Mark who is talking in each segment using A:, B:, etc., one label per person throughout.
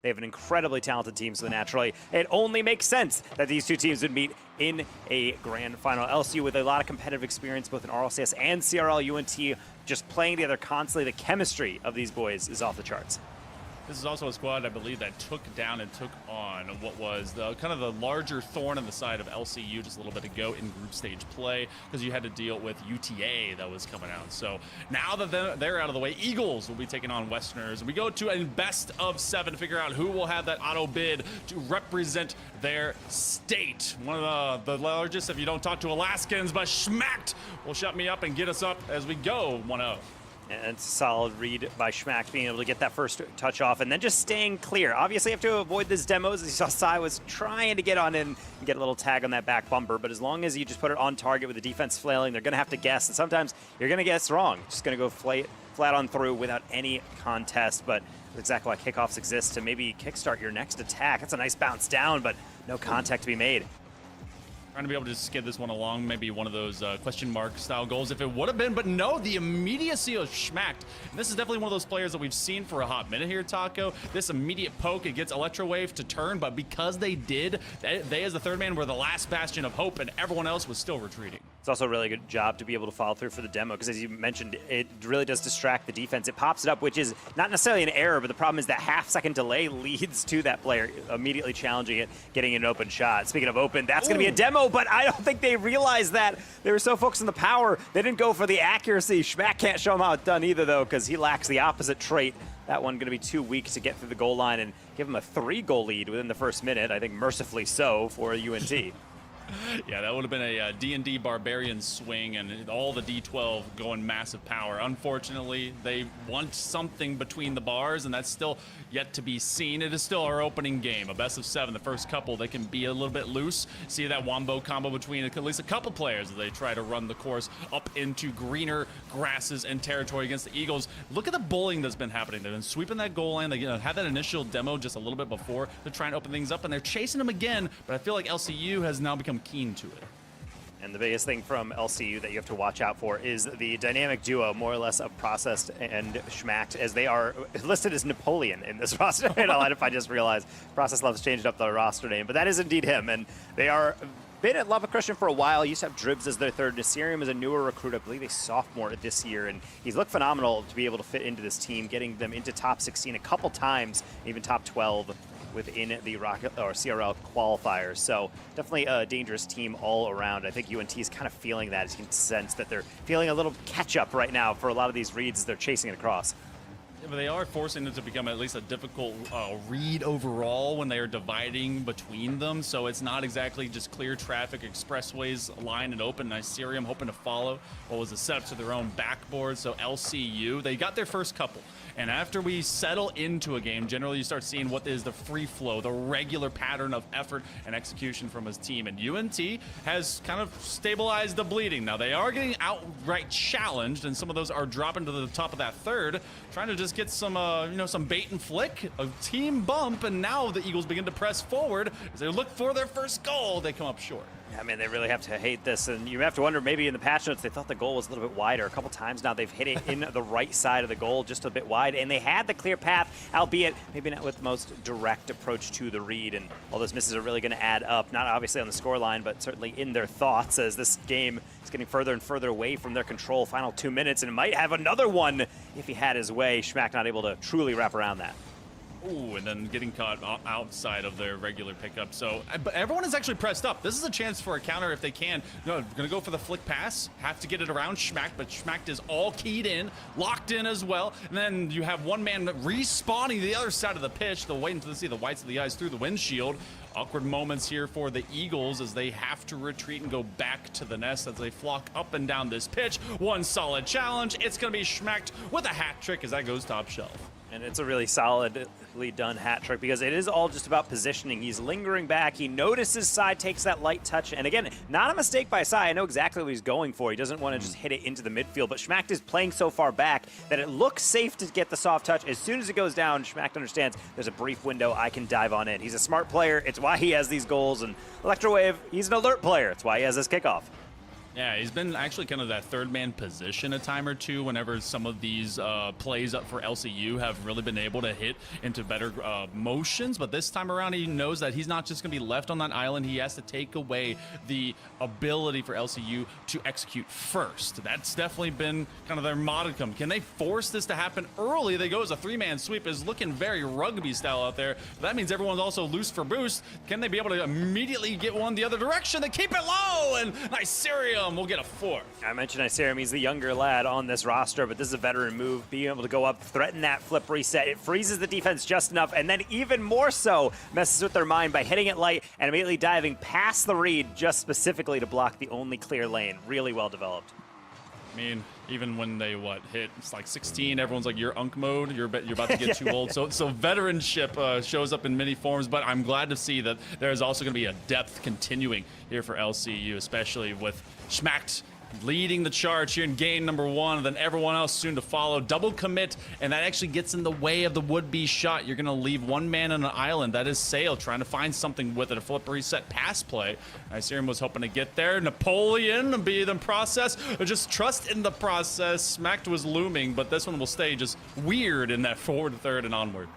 A: They have an incredibly talented team, so naturally, it only makes sense that these two teams would meet in a grand final. LSU with a lot of competitive experience, both in RLCS and CRL, UNT just playing together constantly. The chemistry of these boys is off the charts.
B: This is also a squad, I believe, that took down and took on what was the kind of the larger thorn in the side of LCU just a little bit ago in group stage play, because you had to deal with UTA that was coming out. So now that they're out of the way, Eagles will be taking on Westerners. We go to a best of 7 to figure out who will have that auto bid to represent their state. One of the largest, if you don't talk to Alaskans, but Schmacked will shut me up and get us up as we go 1-0.
A: And it's a solid read by Schmack, being able to get that first touch off and then just staying clear. Obviously, you have to avoid these demos. As you saw, Sai was trying to get on in and get a little tag on that back bumper. But as long as you just put it on target with the defense flailing, they're going to have to guess. And sometimes you're going to guess wrong. Just going to go flat on through without any contest. But that's exactly why kickoffs exist, to maybe kickstart your next attack. That's a nice bounce down, but no contact to be made.
B: Trying to be able to skid this one along, maybe one of those question mark style goals if it would have been, but no, the immediacy of Schmacked. And this is definitely one of those players that we've seen for a hot minute here, Taco. This immediate poke, it gets Electro Wave to turn, but because they did, they as the third man were the last bastion of hope, and everyone else was still retreating.
A: It's also a really good job to be able to follow through for the demo, because as you mentioned, it really does distract the defense. It pops it up, which is not necessarily an error, but the problem is that half-second delay leads to that player immediately challenging it, getting an open shot. Speaking of open, that's going to be a demo, but I don't think they realized that. They were so focused on the power, they didn't go for the accuracy. Schmack can't show him how it's done either, though, because he lacks the opposite trait. That one going to be too weak to get through the goal line and give him a 3-goal lead within the first minute. I think mercifully so for UNT.
B: Yeah, that would have been a D&D Barbarian swing, and all the D12 going massive power. Unfortunately, they want something between the bars, and that's still yet to be seen. It is still our opening game, a best of 7. The first couple, they can be a little bit loose. See that wombo combo between at least a couple players as they try to run the course up into greener grasses and territory against the Eagles. Look at the bullying that's been happening. They've been sweeping that goal line. They had that initial demo just a little bit before. They're trying to open things up, and they're chasing them again, but I feel like LCU has now become keen to it.
A: And the biggest thing from LCU that you have to watch out for is the dynamic duo, more or less, of Processed and Schmacked, as they are listed as Napoleon in this roster. And I just realized Process Love's changed up the roster name, but that is indeed him. And they are been at Lubbock Christian for a while. Used to have Dribs as their third. Nasirium is a newer recruit, I believe a sophomore this year, and he's looked phenomenal to be able to fit into this team, getting them into top 16 a couple times, even top 12 within the Rocket or CRL qualifiers. So definitely a dangerous team all around. I think UNT is kind of feeling that. You can sense that they're feeling a little catch up right now for a lot of these reads as they're chasing it across.
B: Yeah, but they are forcing it to become at least a difficult read overall when they are dividing between them. So it's not exactly just clear traffic, expressways lined and open. Nasirium hoping to follow what was a setup to their own backboard. So LCU, they got their first couple. And after we settle into a game, generally you start seeing what is the free flow, the regular pattern of effort and execution from his team. And UNT has kind of stabilized the bleeding. Now they are getting outright challenged, and some of those are dropping to the top of that third, trying to just get some, some bait and flick, a team bump, and now the Eagles begin to press forward as they look for their first goal. They come up short.
A: Yeah, man, they really have to hate this, and you have to wonder, maybe in the patch notes they thought the goal was a little bit wider. A couple times now they've hit it in the right side of the goal, just a bit wide, and they had the clear path, albeit maybe not with the most direct approach to the read, and all those misses are really going to add up, not obviously on the scoreline, but certainly in their thoughts as this game is getting further and further away from their control. Final 2 minutes, and it might have another one if he had his way. Schmack not able to truly wrap around that.
B: Ooh, and then getting caught outside of their regular pickup. So, but everyone is actually pressed up. This is a chance for a counter if they can. No, gonna go for the flick pass. Have to get it around Schmack, but Schmack is all keyed in, locked in as well. And then you have one man respawning the other side of the pitch. They're waiting to see the whites of the eyes through the windshield. Awkward moments here for the Eagles as they have to retreat and go back to the nest as they flock up and down this pitch. One solid challenge. It's gonna be Schmacked with a hat trick as that goes top shelf.
A: And it's a really solidly done hat trick because it is all just about positioning. He's lingering back. He notices Sai takes that light touch. And again, not a mistake by Sai. I know exactly what he's going for. He doesn't want to just hit it into the midfield. But Schmack is playing so far back that it looks safe to get the soft touch. As soon as it goes down, Schmack understands there's a brief window. I can dive on it. He's a smart player. It's why he has these goals. And Electro Wave, he's an alert player. It's why he has this kickoff.
B: Yeah, he's been actually kind of that third man position a time or two whenever some of these plays up for LCU have really been able to hit into better motions. But this time around, he knows that he's not just going to be left on that island. He has to take away the ability for LCU to execute first. That's definitely been kind of their modicum. Can they force this to happen early? They go as a three-man sweep. Is looking very rugby style out there. But that means everyone's also loose for boost. Can they be able to immediately get one the other direction? They keep it low, and Nicerium we'll get a fourth.
A: I mentioned Nicerium, he's the younger lad on this roster, but this is a veteran move. Being able to go up, threaten that flip reset, it freezes the defense just enough, and then even more so messes with their mind by hitting it light and immediately diving past the read just specifically to block the only clear lane. Really well developed.
B: I mean, even when they hit, it's like 16, everyone's like, you're unk mode, you're about to get too old. So veteranship shows up in many forms, but I'm glad to see that there's also going to be a depth continuing here for LCU, especially with Schmacked leading the charge here in game number 1, and then everyone else soon to follow. Double commit, and that actually gets in the way of the would-be shot. You're going to leave one man on an island. That is Sail trying to find something with it, a flip reset pass play. Nicerium was hoping to get there. Napoleon be the process, or just trust in the process. Smacked was looming, but this one will stay just weird in that forward third and onward.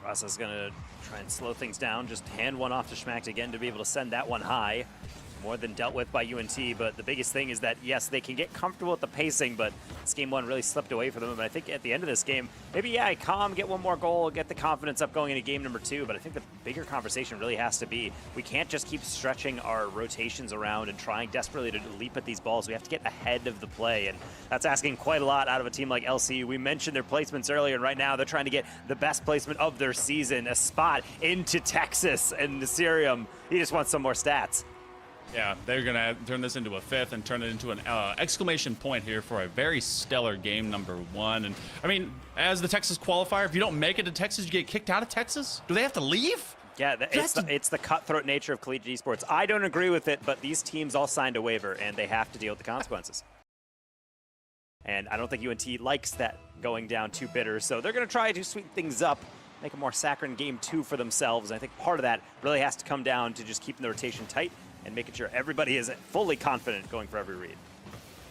A: Process is going to try and slow things down, just hand one off to Schmacked again to be able to send that one high. More than dealt with by UNT, but the biggest thing is that, yes, they can get comfortable with the pacing, but this game 1 really slipped away for them. And I think at the end of this game, maybe, yeah, calm, get one more goal, get the confidence up going into game number 2, but I think the bigger conversation really has to be, we can't just keep stretching our rotations around and trying desperately to leap at these balls. We have to get ahead of the play, and that's asking quite a lot out of a team like LCU. We mentioned their placements earlier, and right now they're trying to get the best placement of their season, a spot into Texas, and Nicerium, he just wants some more stats.
B: Yeah, they're going to turn this into a 5th and turn it into an exclamation point here for a very stellar game number 1. And I mean, as the Texas qualifier, if you don't make it to Texas, you get kicked out of Texas? Do they have to leave?
A: Yeah, it's the cutthroat nature of collegiate esports. I don't agree with it, but these teams all signed a waiver, and they have to deal with the consequences. And I don't think UNT likes that going down too bitter, so they're going to try to sweeten things up, make a more saccharine game 2 for themselves. And I think part of that really has to come down to just keeping the rotation tight and making sure everybody is fully confident going for every read.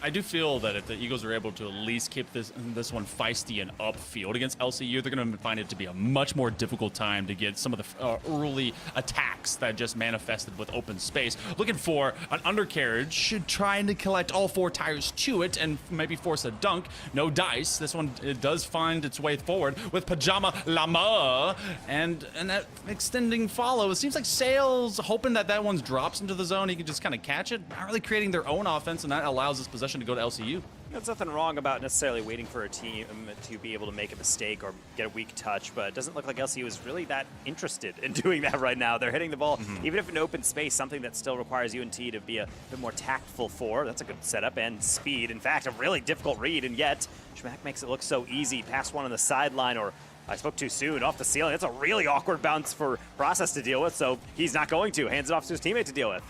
B: I do feel that if the Eagles are able to at least keep this one feisty and upfield against LCU, they're going to find it to be a much more difficult time to get some of the early attacks that just manifested with open space. Looking for an undercarriage, trying to collect all 4 tires to it and maybe force a dunk. No dice. This one, it does find its way forward with Pajama Lama and that extending follow. It seems like Sail's hoping that one drops into the zone. He can just kind of catch it. Not really creating their own offense, and that allows this possession to go to LCU.
A: There's nothing wrong about necessarily waiting for a team to be able to make a mistake or get a weak touch, but it doesn't look like LCU is really that interested in doing that right now. They're hitting the ball, even if in open space, something that still requires UNT to be a bit more tactful for. That's a good setup and speed. In fact, a really difficult read, and yet Schmack makes it look so easy. Pass one on the sideline, or I spoke too soon, off the ceiling. That's a really awkward bounce for Process to deal with, so he's not going to. Hands it off to his teammate to deal with.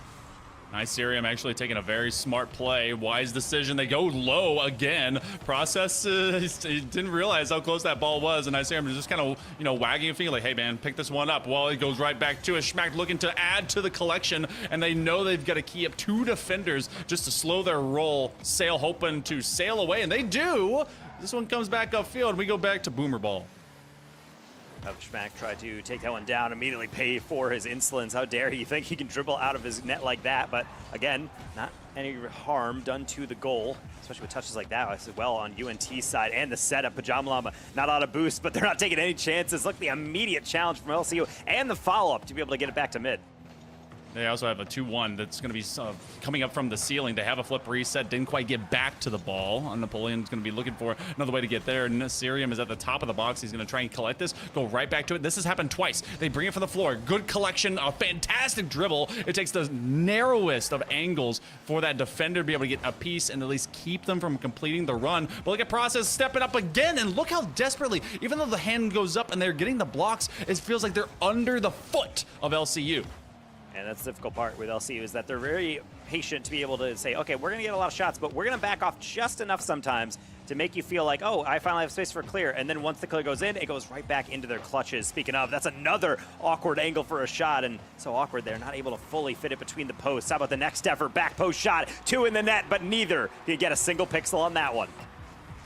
B: Nicerium actually taking a very smart play. Wise decision. They go low again. Process he didn't realize how close that ball was, and Nicerium is just kind of, wagging a finger like, hey man, pick this one up. Well, it goes right back to it. Schmack looking to add to the collection, and they know they've got to key up 2 defenders just to slow their roll. Sail hoping to sail away, and they do. This one comes back upfield, and we go back to Boomer Ball.
A: Schmack tried to take that one down, immediately pay for his insolence. How dare he think he can dribble out of his net like that? But again, not any harm done to the goal, especially with touches like that. As well on UNT's side, and the setup. Pajama Llama not out of boost, but they're not taking any chances. Look, the immediate challenge from LCU and the follow-up to be able to get it back to mid.
B: They also have a 2-1 that's going to be coming up from the ceiling. They have a flip reset, didn't quite get back to the ball. Napoleon's going to be looking for another way to get there. Nicerium is at the top of the box. He's going to try and collect this, go right back to it. This has happened twice. They bring it from the floor. Good collection, a fantastic dribble. It takes the narrowest of angles for that defender to be able to get a piece and at least keep them from completing the run. But look at Process stepping up again, and look how desperately, even though the hand goes up and they're getting the blocks, it feels like they're under the foot of LCU.
A: And that's the difficult part with LCU is that they're very patient to be able to say, okay, we're going to get a lot of shots, but we're going to back off just enough sometimes to make you feel like, oh, I finally have space for a clear. And then once the clear goes in, it goes right back into their clutches. Speaking of, that's another awkward angle for a shot, and so awkward they're not able to fully fit it between the posts. How about the next effort, back post shot, 2 in the net, but neither did get a single pixel on that one.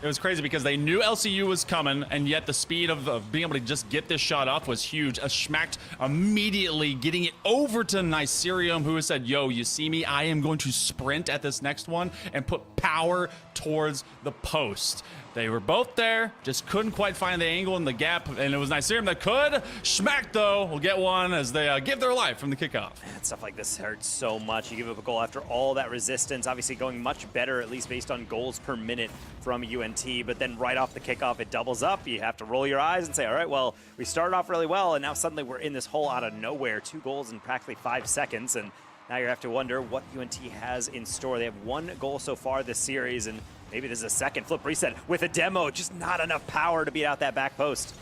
B: It was crazy because they knew LCU was coming, and yet the speed of being able to just get this shot off was huge. Schmacked immediately getting it over to Nicerium, who said, yo, you see me? I am going to sprint at this next one and put power towards the post. They were both there, just couldn't quite find the angle in the gap, and it was Nicerium that could. Schmack, though, will get one as they give their life from the kickoff.
A: Man, stuff like this hurts so much. You give up a goal after all that resistance, obviously going much better, at least based on goals per minute from UNT, but then right off the kickoff, it doubles up. You have to roll your eyes and say, all right, well, we started off really well, and now suddenly we're in this hole out of nowhere. 2 goals in practically 5 seconds, and now you have to wonder what UNT has in store. They have 1 goal so far this series, and maybe this is a second flip reset with a demo. Just not enough power to beat out that back post.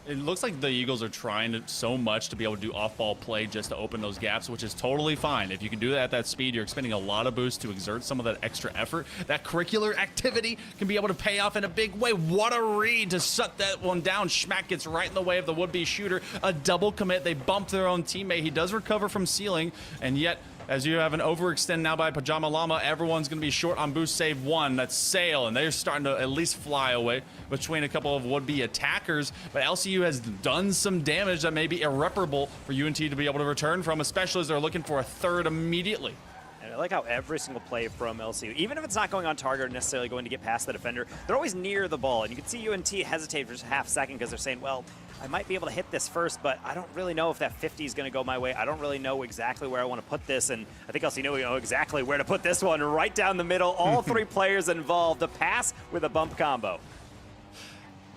B: It looks like the Eagles are trying so much to be able to do off-ball play just to open those gaps, which is totally fine. If you can do that at that speed, you're expending a lot of boost to exert some of that extra effort. That curricular activity can be able to pay off in a big way. What a read to shut that one down. Schmack gets right in the way of the would-be shooter. A double commit. They bump their own teammate. He does recover from ceiling, and yet as you have an overextend now by Pajama Llama, everyone's going to be short on boost save 1. That's Sail, and they're starting to at least fly away between a couple of would-be attackers. But LCU has done some damage that may be irreparable for UNT to be able to return from, especially as they're looking for a third immediately.
A: And I like how every single play from LCU, even if it's not going on target or necessarily going to get past the defender, they're always near the ball. And you can see UNT hesitate for just a half second because they're saying, well, I might be able to hit this first, but I don't really know if that 50 is going to go my way. I don't really know exactly where I want to put this, and I think LCU know exactly where to put this one, right down the middle. All 3 players involved. The pass with a bump combo.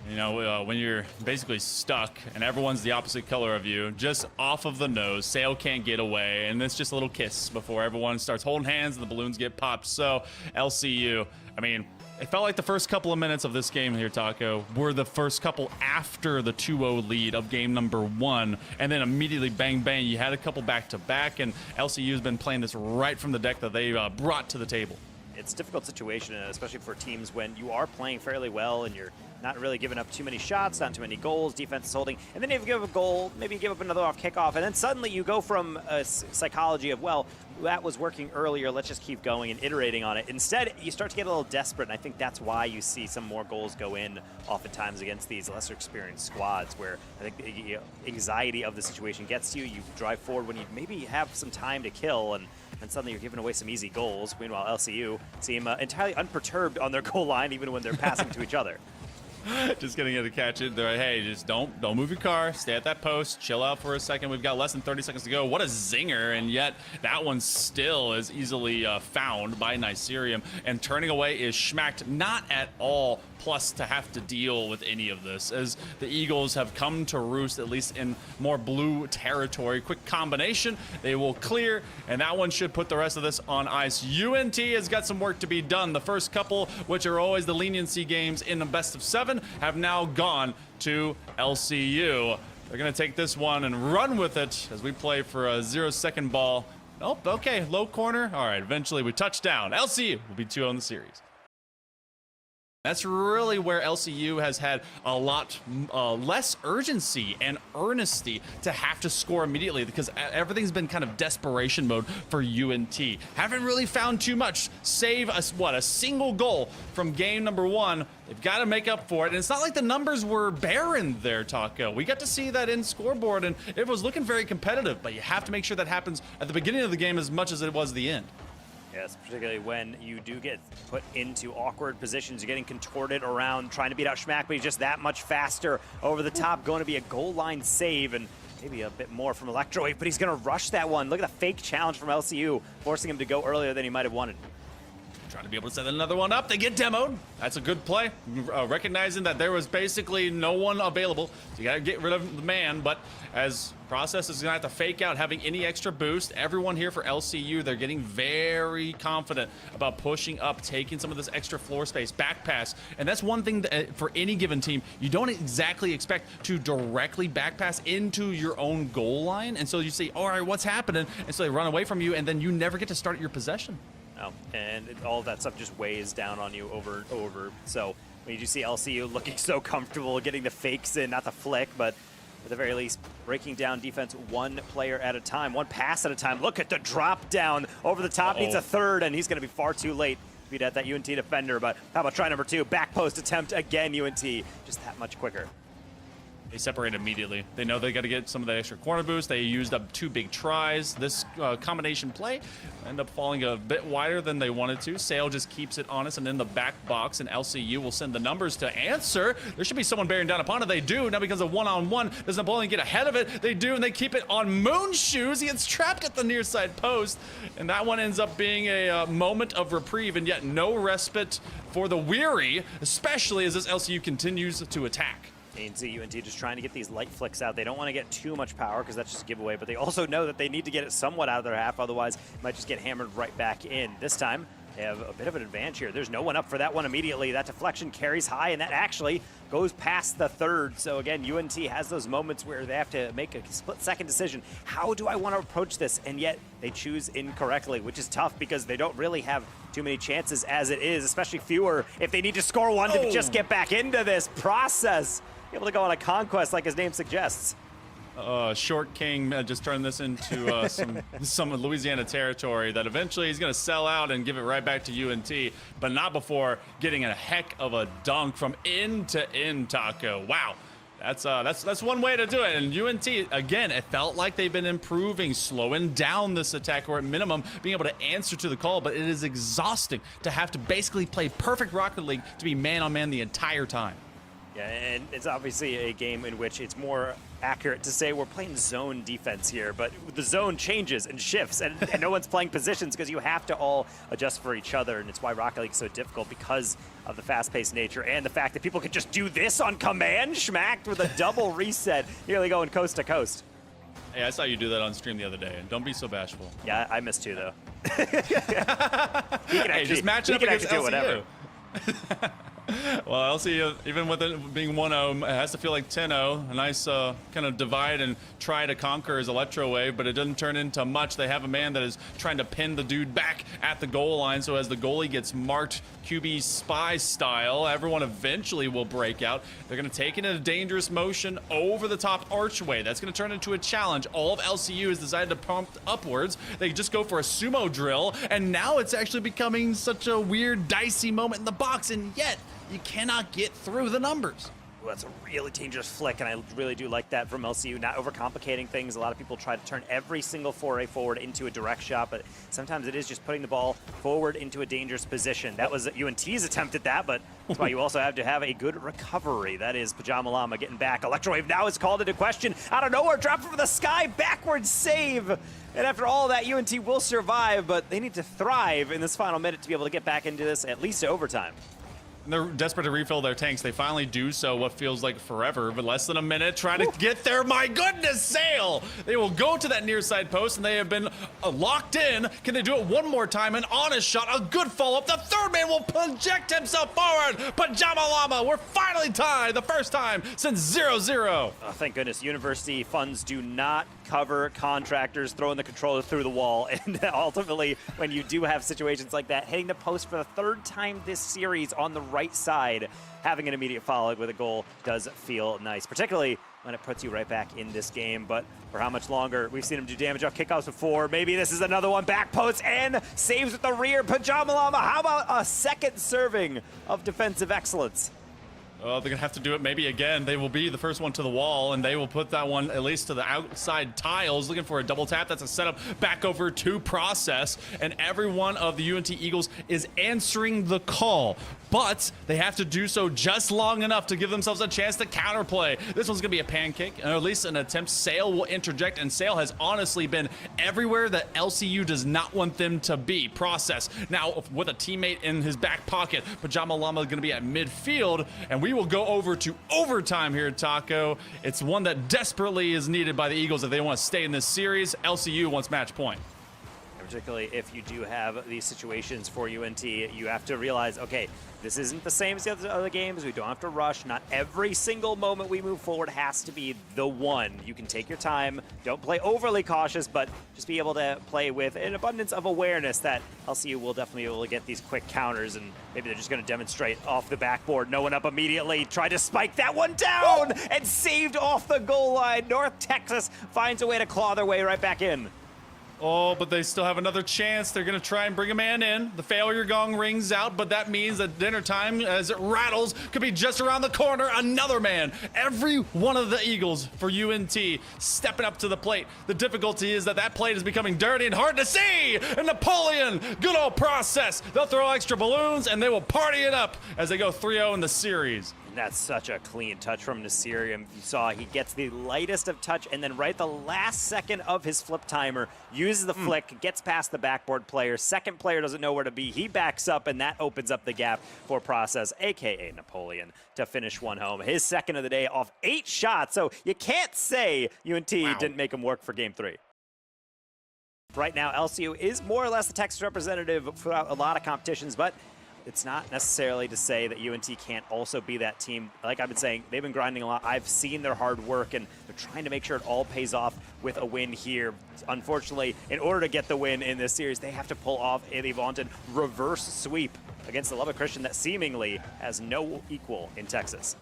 B: You know, when you're basically stuck and everyone's the opposite color of you, just off of the nose, Sail can't get away, and it's just a little kiss before everyone starts holding hands and the balloons get popped. So LCU, I mean, it felt like the first couple of minutes of this game here, Taco, were the first couple after the 2-0 lead of game number 1, and then immediately bang, bang, you had a couple back-to-back, and LCU's been playing this right from the deck that they brought to the table.
A: It's a difficult situation, especially for teams when you are playing fairly well and you're not really giving up too many shots, not too many goals, defense is holding, and then if you give up a goal, maybe you give up another off kickoff, and then suddenly you go from a psychology of, well, that was working earlier, let's just keep going and iterating on it. Instead, you start to get a little desperate, and I think that's why you see some more goals go in oftentimes against these lesser experienced squads, where I think the anxiety of the situation gets to you. You drive forward when you maybe have some time to kill, and suddenly you're giving away some easy goals. Meanwhile, LCU seem entirely unperturbed on their goal line, even when they're passing to each other.
B: Just getting it to catch it. They're like, hey, just don't move your car. Stay at that post. Chill out for a second. We've got less than 30 seconds to go. What a zinger. And yet that one still is easily found by Nicerium. And turning away is Schmacked. Not at all plus to have to deal with any of this, as the Eagles have come to roost, at least in more blue territory. Quick combination. They will clear, and that one should put the rest of this on ice. UNT has got some work to be done. The first couple, which are always the leniency games in the best of 7, have now gone to LCU. They're going to take this one and run with it as we play for a 0-second ball. Oh, okay, low corner. All right, eventually we touch down. LCU will be 2-0 in the series. That's really where LCU has had a lot less urgency and earnesty to have to score immediately, because everything's been kind of desperation mode for UNT. Haven't really found too much, save a single goal from game number 1. They've got to make up for it, and it's not like the numbers were barren there, Taco. We got to see that in scoreboard, and it was looking very competitive, but you have to make sure that happens at the beginning of the game as much as it was the end.
A: Yes, particularly when you do get put into awkward positions. You're getting contorted around, trying to beat out Schmack, but he's just that much faster over the top. Going to be a goal line save, and maybe a bit more from Electrowave, but he's going to rush that one. Look at the fake challenge from LCU, forcing him to go earlier than he might have wanted.
B: Trying to be able to set another one up. They get demoed. That's a good play. Recognizing that there was basically no one available. So you got to get rid of the man. But as Process is going to have to fake out having any extra boost, everyone here for LCU, they're getting very confident about pushing up, taking some of this extra floor space, back pass. And that's one thing that, for any given team, you don't exactly expect to directly back pass into your own goal line. And so you say, all right, what's happening? And so they run away from you, and then you never get to start your possession.
A: Oh, and all of that stuff just weighs down on you over and over. So when you do see LCU looking so comfortable, getting the fakes in, not the flick, but at the very least, breaking down defense one player at a time, one pass at a time. Look at the drop down over the top. Needs a third, and he's going to be far too late to beat at that UNT defender. But how about try number 2? Back post attempt again, UNT. Just that much quicker.
B: They separate immediately. They know they got to get some of the extra corner boost. They used up 2 big tries. This combination play ended up falling a bit wider than they wanted to. Sale just keeps it honest and in the back box, and LCU will send the numbers to answer. There should be someone bearing down upon it. They do. Now because of one-on-one, does Napoleon get ahead of it? They do, and they keep it on Moon's shoes. He gets trapped at the near side post, and that one ends up being a moment of reprieve, and yet no respite for the weary, especially as this LCU continues to attack.
A: UNT just trying to get these light flicks out. They don't want to get too much power because that's just a giveaway, but they also know that they need to get it somewhat out of their half, otherwise it might just get hammered right back in. This time, they have a bit of an advantage here. There's no one up for that one immediately. That deflection carries high, and that actually goes past the third. So again, UNT has those moments where they have to make a split-second decision. How do I want to approach this? And yet they choose incorrectly, which is tough because they don't really have too many chances as it is, especially fewer if they need to score one to just get back into this process. Able to go on a conquest like his name suggests.
B: Short King just turned this into some Louisiana territory that eventually he's going to sell out and give it right back to UNT, but not before getting a heck of a dunk from end to end, Taco. Wow. That's one way to do it. And UNT, again, it felt like they've been improving, slowing down this attack, or at minimum being able to answer to the call, but it is exhausting to have to basically play perfect Rocket League to be man-on-man the entire time.
A: Yeah, and it's obviously a game in which it's more accurate to say we're playing zone defense here, but the zone changes and shifts, and no one's playing positions because you have to all adjust for each other, and it's why Rocket League is so difficult because of the fast-paced nature and the fact that people can just do this on command, schmacked with a double reset, nearly going coast to coast.
B: Hey, I saw you do that on stream the other day, and don't be so bashful.
A: Yeah, I missed 2, though. He can actually,
B: just match it up against
A: do whatever.
B: Well, LCU, even with it being 1-0, it has to feel like 10-0. A nice kind of divide and try to conquer his Electro Wave, but it doesn't turn into much. They have a man that is trying to pin the dude back at the goal line, so as the goalie gets marked QB spy style, everyone eventually will break out. They're going to take it in a dangerous motion over the top archway. That's going to turn into a challenge. All of LCU has decided to pump upwards. They just go for a sumo drill, and now it's actually becoming such a weird, dicey moment in the box, and yet you cannot get through the numbers.
A: Well, that's a really dangerous flick, and I really do like that from LCU, not overcomplicating things. A lot of people try to turn every single foray forward into a direct shot, but sometimes it is just putting the ball forward into a dangerous position. That was UNT's attempt at that, but that's why you also have to have a good recovery. That is Pajama Llama getting back. Electrowave now is called into question. Out of nowhere, drop from the sky, backwards save. And after all that, UNT will survive, but they need to thrive in this final minute to be able to get back into this, at least to overtime.
B: They're desperate to refill their tanks. They finally do so what feels like forever, but less than a minute trying to get there. My goodness, Sail! They will go to that near side post, and they have been locked in. Can they do it one more time? An honest shot, a good follow-up. The third man will project himself forward. Pajama Llama, we're finally tied the first time since 0-0.
A: Oh, thank goodness. University funds do not cover contractors throwing the controller through the wall. And ultimately, when you do have situations like that, hitting the post for the third time this series on the right side, having an immediate follow with a goal does feel nice, particularly when it puts you right back in this game. But for how much longer? We've seen him do damage off kickoffs before. Maybe this is another one. Back post and saves with the rear. Pajama Llama, how about a second serving of defensive excellence?
B: Oh, they're going to have to do it maybe again. They will be the first one to the wall, and they will put that one at least to the outside tiles, looking for a double tap. That's a setup back over to Process, and every one of the UNT Eagles is answering the call. but they have to do so just long enough to give themselves a chance to counterplay. This one's gonna be a pancake, or at least an attempt. Sail will interject, and Sail has honestly been everywhere that LCU does not want them to be. Process now with a teammate in his back pocket. Pajama Llama gonna be at midfield, and we will go over to overtime here, Taco. It's one that desperately is needed by the Eagles if they want to stay in this series. LCU wants match point.
A: Particularly if you do have these situations for UNT, you have to realize, okay, this isn't the same as the other games. We don't have to rush. Not every single moment we move forward has to be the one. You can take your time. Don't play overly cautious, but just be able to play with an abundance of awareness that LCU will definitely be able to get these quick counters, and maybe they're just going to demonstrate off the backboard. No one up immediately. Tried to spike that one down and saved off the goal line. North Texas finds a way to claw their way right back in.
B: Oh, but they still have another chance. They're going to try and bring a man in. The failure gong rings out, but that means that dinner time, as it rattles, could be just around the corner. Another man. Every one of the Eagles for UNT stepping up to the plate. The difficulty is that plate is becoming dirty and hard to see. And Napoleon, good old Process. They'll throw extra balloons, and they will party it up as they go 3-0 in the series.
A: That's such a clean touch from Nasirium. You saw he gets the lightest of touch, and then right at the last second of his flip timer, uses the flick, gets past the backboard player. Second player doesn't know where to be. He backs up, and that opens up the gap for Process, a.k.a. Napoleon, to finish one home. His second of the day off 8 shots, so you can't say UNT didn't make him work for Game 3. Right now, LCU is more or less the Texas representative throughout a lot of competitions, but it's not necessarily to say that UNT can't also be that team. Like I've been saying, they've been grinding a lot. I've seen their hard work, and they're trying to make sure it all pays off with a win here. Unfortunately, in order to get the win in this series, they have to pull off a vaunted reverse sweep against the Lubbock Christian that seemingly has no equal in Texas.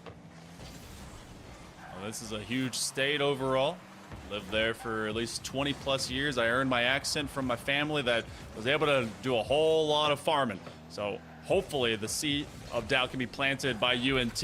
B: Well, this is a huge state overall. Lived there for at least 20 plus years. I earned my accent from my family that was able to do a whole lot of farming. So hopefully the seed of doubt can be planted by UNT,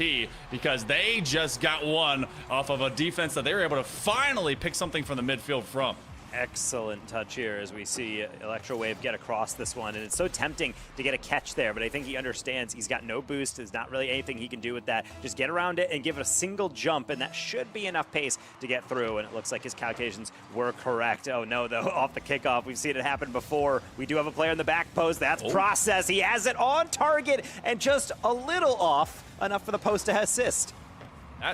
B: because they just got one off of a defense that they were able to finally pick something from the midfield from.
A: Excellent touch here as we see Electro Wave get across this one, and it's so tempting to get a catch there, but I think he understands he's got no boost. There's not really anything he can do with that. Just get around it and give it a single jump, and that should be enough pace to get through, and it looks like his calculations were correct. Oh no, though, off the kickoff. We've seen it happen before. We do have a player in the back post. That's Process. He has it on target and just a little off, enough for the post to assist.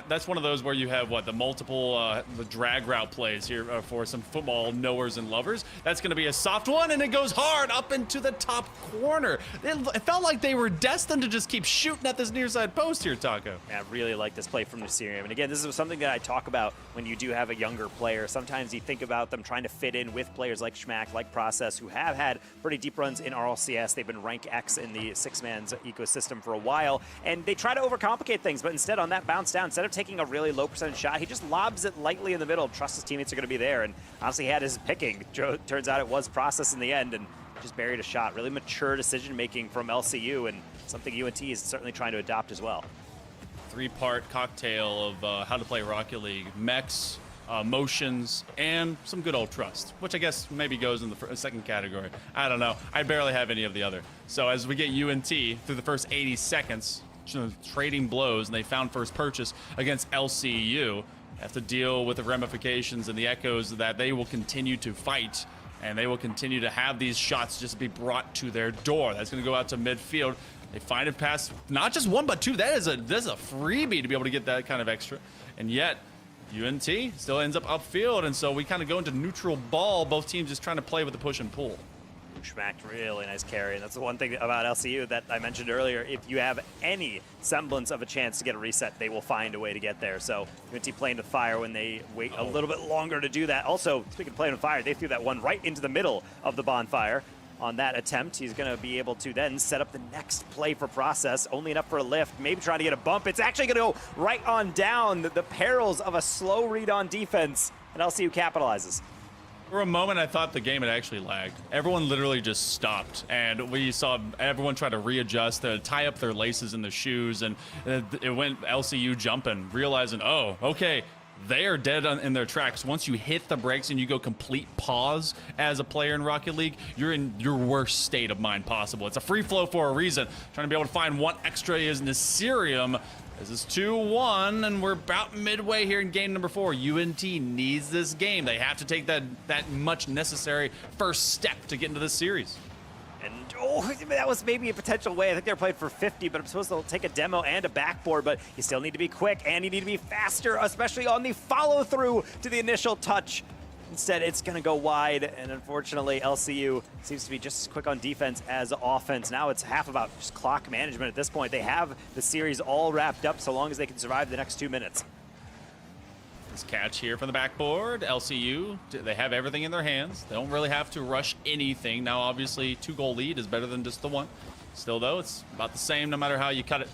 B: That's one of those where you have, the multiple the drag route plays here for some football knowers and lovers. That's going to be a soft one, and it goes hard up into the top corner. It felt like they were destined to just keep shooting at this near side post here, Taco.
A: Yeah, I really like this play from Nasirium. And again, this is something that I talk about when you do have a younger player. Sometimes you think about them trying to fit in with players like Schmack, like Process, who have had pretty deep runs in RLCS. They've been rank X in the six-man's ecosystem for a while, and they try to overcomplicate things, but instead on that bounce down, instead of taking a really low percentage shot, he just lobs it lightly in the middle, trusts his teammates are going to be there, and honestly he had his picking. Turns out it was Process in the end, and just buried a shot. Really mature decision making from LCU, and something UNT is certainly trying to adopt as well.
B: 3-part cocktail of how to play Rocket League: mechs, motions, and some good old trust, which I guess maybe goes in the second category. I don't know. I barely have any of the other. So as we get UNT through the first 80 seconds, trading blows, and they found first purchase against LCU, have to deal with the ramifications and the echoes that they will continue to fight, and they will continue to have these shots just be brought to their door. That's going to go out to midfield. They find it past not just one but two. That is a freebie to be able to get that kind of extra, and yet UNT still ends up upfield, and so we kind of go into neutral ball. Both teams just trying to play with the push and pull.
A: Schmack, really nice carry, and that's the one thing about LCU that I mentioned earlier. If you have any semblance of a chance to get a reset, they will find a way to get there. So UNT playing with fire when they wait a little bit longer to do that. Also, speaking of playing with fire, they threw that one right into the middle of the bonfire. On that attempt, he's going to be able to then set up the next play for Process, only enough for a lift, maybe trying to get a bump. It's actually going to go right on down, the perils of a slow read on defense, and LCU capitalizes.
B: For a moment, I thought the game had actually lagged. Everyone literally just stopped, and we saw everyone try to readjust, to tie up their laces in the shoes, and it went LCU jumping, realizing, oh, okay, they are dead in their tracks. Once you hit the brakes and you go complete pause as a player in Rocket League, you're in your worst state of mind possible. It's a free flow for a reason. Trying to be able to find one extra is Nasirium. This is 2-1, and we're about midway here in game number 4. UNT needs this game. They have to take that much necessary first step to get into this series.
A: And that was maybe a potential way. I think they're playing for 50, but I'm supposed to take a demo and a backboard, but you still need to be quick and you need to be faster, especially on the follow through to the initial touch. Instead, it's going to go wide, and unfortunately, LCU seems to be just as quick on defense as offense. Now it's half about just clock management at this point. They have the series all wrapped up so long as they can survive the next 2 minutes.
B: This catch here from the backboard. LCU, they have everything in their hands. They don't really have to rush anything. Now, obviously, 2-goal lead is better than just the 1. Still, though, it's about the same no matter how you cut it.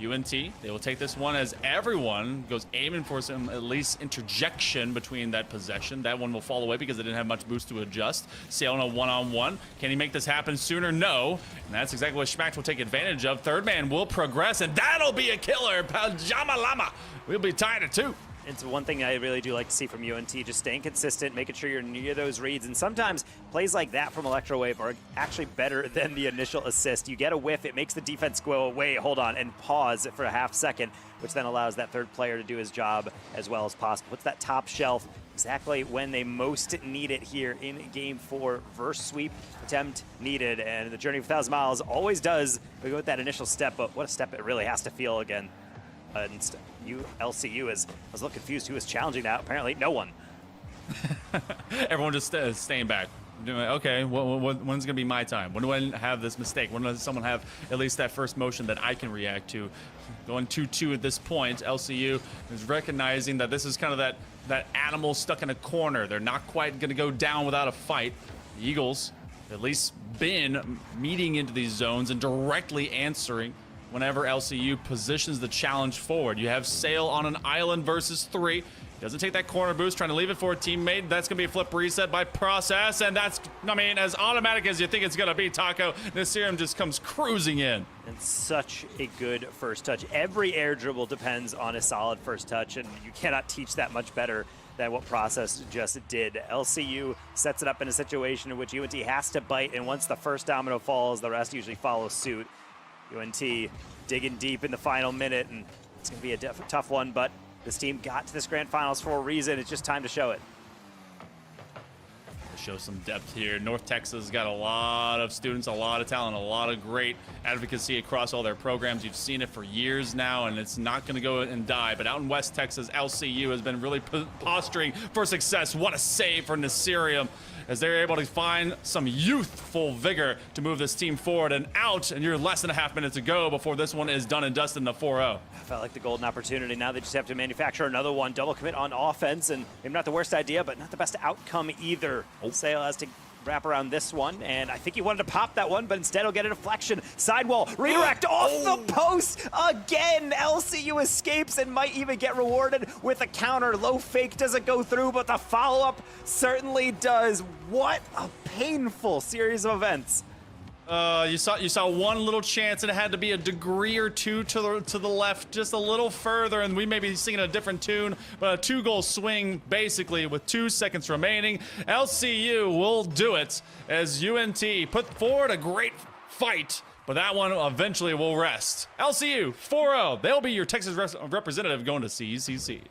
B: UNT, they will take this one as everyone goes aiming for some at least interjection between that possession. That one will fall away because they didn't have much boost to adjust. Sailing a one-on-one. Can he make this happen sooner? No. And that's exactly what Schmack will take advantage of. Third man will progress, and that'll be a killer. Pajama Llama. We'll be tied at 2.
A: It's one thing I really do like to see from UNT, just staying consistent, making sure you're near those reads. And sometimes plays like that from Electrowave are actually better than the initial assist. You get a whiff, it makes the defense go, wait, hold on, and pause for a half second, which then allows that third player to do his job as well as possible. Puts that top shelf exactly when they most need it here in game 4. First sweep attempt needed, and the Journey of 1,000 Miles always does. We go with that initial step, but what a step it really has to feel again. LCU is, I was a little confused who was challenging that. Apparently, no one.
B: Everyone just staying back. Okay, when's going to be my time? When do I have this mistake? When does someone have at least that first motion that I can react to? Going 2-2 at this point, LCU is recognizing that this is kind of that animal stuck in a corner. They're not quite going to go down without a fight. The Eagles have at least been meeting into these zones and directly answering whenever LCU positions the challenge forward. You have Sail on an island versus 3. Doesn't take that corner boost, trying to leave it for a teammate. That's going to be a flip reset by Process, and that's, I mean, as automatic as you think it's going to be, Taco. Nasirium just comes cruising in.
A: And such a good first touch. Every air dribble depends on a solid first touch, and you cannot teach that much better than what Process just did. LCU sets it up in a situation in which UNT has to bite, and once the first domino falls, the rest usually follow suit. UNT digging deep in the final minute, and it's going to be a tough one, but this team got to this grand finals for a reason. It's just time to show it.
B: Show some depth here. North Texas got a lot of students, a lot of talent, a lot of great advocacy across all their programs. You've seen it for years now, and it's not going to go and die. But out in West Texas, LCU has been really posturing for success. What a save for Nasirium as they're able to find some youthful vigor to move this team forward and out. And you're less than a half minute to go before this one is done and dusted in the 4-0.
A: Felt like the golden opportunity. Now they just have to manufacture another one. Double commit on offense, and maybe not the worst idea, but not the best outcome either. Sale has to wrap around this one, and I think he wanted to pop that one, but instead he'll get a deflection. Sidewall, redirect off the post again. LCU escapes and might even get rewarded with a counter. Low fake doesn't go through, but the follow-up certainly does. What a painful series of events.
B: You saw one little chance, and it had to be a degree or two to the left, just a little further, and we may be singing a different tune, but a 2-goal swing basically with 2 seconds remaining. LCU will do it as UNT put forward a great fight, but that one eventually will rest. LCU 4-0. They'll be your Texas representative going to CECC.